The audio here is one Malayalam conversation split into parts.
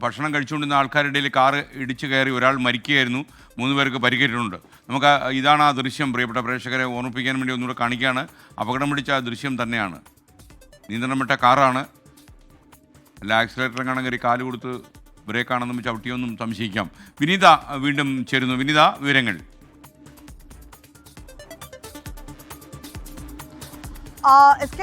ഭക്ഷണം കഴിച്ചുകൊണ്ടിരുന്ന ആൾക്കാരുടെ ഇടയിൽ കാറ് ഇടിച്ചു കയറി ഒരാൾ മരിക്കുകയായിരുന്നു. 3 പേർക്ക് പരിക്കേറ്റിട്ടുണ്ട്. നമുക്ക് ഇതാണ് ആ ദൃശ്യം. പ്രിയപ്പെട്ട പ്രേക്ഷകരെ ഓർമ്മിപ്പിക്കാൻ വേണ്ടി ഒന്നുകൂടെ കാണിക്കുകയാണ്. അപകടം പിടിച്ച ആ ദൃശ്യം തന്നെയാണ്. നിയന്ത്രണം വിട്ട കാറാണ്. അല്ല ആക്സിലേറ്റർ കാണാൻ കയറി കാല് കൊടുത്ത് ബ്രേക്കാണെന്നും ചവിട്ടിയൊന്നും സംശയിക്കാം. വിനീത വീണ്ടും ചേരുന്നു. വിനീത, വിവരങ്ങൾ.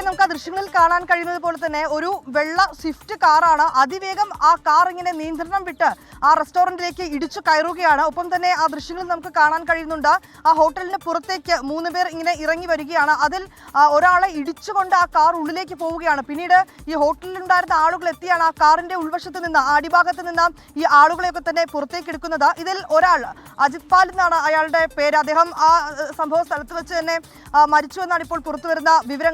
നമുക്ക് ആ ദൃശ്യങ്ങളിൽ കാണാൻ കഴിയുന്നത് പോലെ തന്നെ ഒരു വെള്ള സ്വിഫ്റ്റ് കാറാണ്. അതിവേഗം ആ കാർ ഇങ്ങനെ നിയന്ത്രണം വിട്ട് ആ റെസ്റ്റോറൻറ്റിലേക്ക് ഇടിച്ചു കയറുകയാണ്. ഒപ്പം തന്നെ ആ ദൃശ്യങ്ങളിൽ നമുക്ക് കാണാൻ കഴിയുന്നുണ്ട് ആ ഹോട്ടലിന് പുറത്തേക്ക് 3 പേർ ഇങ്ങനെ ഇറങ്ങി വരികയാണ്. അതിൽ ഒരാളെ ഇടിച്ചുകൊണ്ട് ആ കാർ ഉള്ളിലേക്ക് പോവുകയാണ്. പിന്നീട് ഈ ഹോട്ടലിലുണ്ടായിരുന്ന ആളുകൾ എത്തിയാണ് ആ കാറിന്റെ ഉൾവശത്ത് നിന്ന് അടിഭാഗത്ത് നിന്ന് ഈ ആളുകളെയൊക്കെ തന്നെ പുറത്തേക്ക് എടുക്കുന്നത്. ഇതിൽ ഒരാൾ അജിത് പാൽ എന്നാണ് അയാളുടെ പേര്. അദ്ദേഹം ആ സംഭവ സ്ഥലത്ത് വെച്ച് തന്നെ മരിച്ചു എന്നാണ് ഇപ്പോൾ പുറത്തു വരുന്ന വിവരങ്ങൾ.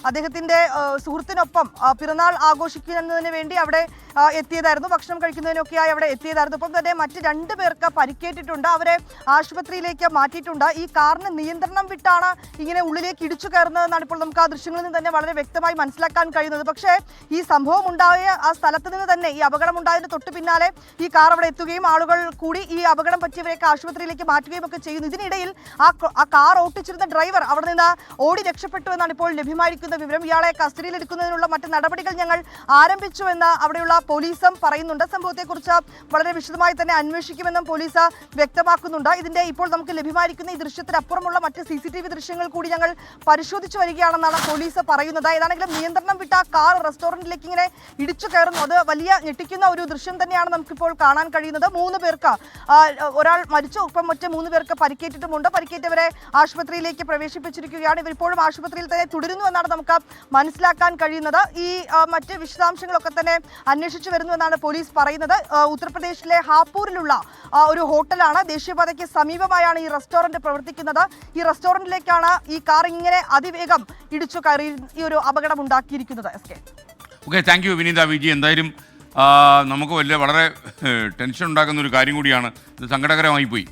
അദ്ദേഹത്തിന്റെ സുഹൃത്തിനൊപ്പം പിറന്നാൾ ആഘോഷിക്കുന്നതിന് വേണ്ടി അവിടെ എത്തിയതായിരുന്നു. ഭക്ഷണം കഴിക്കുന്നതിനൊക്കെയായി അവിടെ എത്തിയതായിരുന്നു. ഒപ്പം തന്നെ മറ്റ് 2 പേർക്ക് പരിക്കേറ്റിട്ടുണ്ട്. അവരെ ആശുപത്രിയിലേക്ക് മാറ്റിയിട്ടുണ്ട്. ഈ കാറിന് നിയന്ത്രണം വിട്ടാണ് ഇങ്ങനെ ഉള്ളിലേക്ക് ഇടിച്ചു കയറുന്നതെന്നാണ് ഇപ്പോൾ നമുക്ക് ആ ദൃശ്യങ്ങളിൽ നിന്ന് തന്നെ വളരെ വ്യക്തമായി മനസ്സിലാക്കാൻ കഴിയുന്നത്. പക്ഷേ ഈ സംഭവം ഉണ്ടായ ആ സ്ഥലത്ത് നിന്ന് തന്നെ ഈ അപകടം ഉണ്ടായതിന് തൊട്ട് പിന്നാലെ ഈ കാർ അവിടെ എത്തുകയും ആളുകൾ കൂടി ഈ അപകടം പറ്റിയവരെയൊക്കെ ആശുപത്രിയിലേക്ക് മാറ്റുകയും ഒക്കെ ചെയ്യുന്നു. ഇതിനിടയിൽ ആ കാർ ഓട്ടിച്ചിരുന്ന ഡ്രൈവർ അവിടെ നിന്ന് ഓടി രക്ഷപ്പെട്ടു എന്നാണ് ഇപ്പോൾ ലഭ്യമായിരിക്കുന്ന വിവരം. ഇയാളെ കസ്റ്റഡിയിൽ എടുക്കുന്നതിനുള്ള മറ്റ് നടപടികൾ ഞങ്ങൾ ആരംഭിച്ചുവെന്ന് അവിടെയുള്ള പോലീസും പറയുന്നുണ്ട്. സംഭവത്തെക്കുറിച്ച് വളരെ വിശദമായി തന്നെ അന്വേഷിക്കുമെന്നും പോലീസ് വ്യക്തമാക്കുന്നുണ്ട്. ഇതിന്റെ ഇപ്പോൾ നമുക്ക് ലഭ്യമായിരിക്കുന്ന ഈ ദൃശ്യത്തിനപ്പുറമുള്ള മറ്റ് CCTV ദൃശ്യങ്ങൾ കൂടി ഞങ്ങൾ പരിശോധിച്ചു വരികയാണെന്നാണ് പോലീസ് പറയുന്നത്. ഏതാണെങ്കിലും നിയന്ത്രണം വിട്ട കാർ റെസ്റ്റോറന്റിലേക്ക് ഇങ്ങനെ ഇടിച്ചു കയറുന്നു. അത് വലിയ ഞെട്ടിക്കുന്ന ഒരു ദൃശ്യം തന്നെയാണ് നമുക്കിപ്പോൾ കാണാൻ കഴിയുന്നത്. 3 പേർക്ക് ഒരാൾ മരിച്ചു. ഒപ്പം മറ്റ് 3 പേർക്ക് പരിക്കേറ്റിട്ടുമുണ്ട്. പരിക്കേറ്റവരെ ആശുപത്രിയിലേക്ക് പ്രവേശിപ്പിച്ചിരിക്കുകയാണ്. ഇവരിപ്പോഴും ആശുപത്രിയിൽ തന്നെ തുടരുന്നു എന്നാണ് നമുക്ക് മനസ്സിലാക്കാൻ കഴിയുന്നത്. ഈ മറ്റ് വിശദാംശങ്ങളൊക്കെ തന്നെ അന്വേഷിച്ചു വരുന്നു എന്നാണ് പോലീസ് പറയുന്നത്. ഉത്തർപ്രദേശിലെ ഹാപ്പൂരിലുള്ള ഒരു ഹോട്ടലാണ്. ദേശീയപാതയ്ക്ക് സമീപമായാണ് ഈ റെസ്റ്റോറന്റ് പ്രവർത്തിക്കുന്നത്. ഈ റെസ്റ്റോറന്റിലേക്കാണ് ഈ കാർ ഇങ്ങനെ അതിവേഗം ഇടിച്ചു കയറി ഈ ഒരു അപകടം ഉണ്ടാക്കിയിരിക്കുന്നത്. ഓക്കെ, താങ്ക് യു വിനീത വിജി. എന്തായാലും നമുക്ക് വളരെ ടെൻഷൻ ഉണ്ടാക്കുന്ന ഒരു കാര്യം കൂടിയാണ്. ഇത് സങ്കടകരമായി പോയി.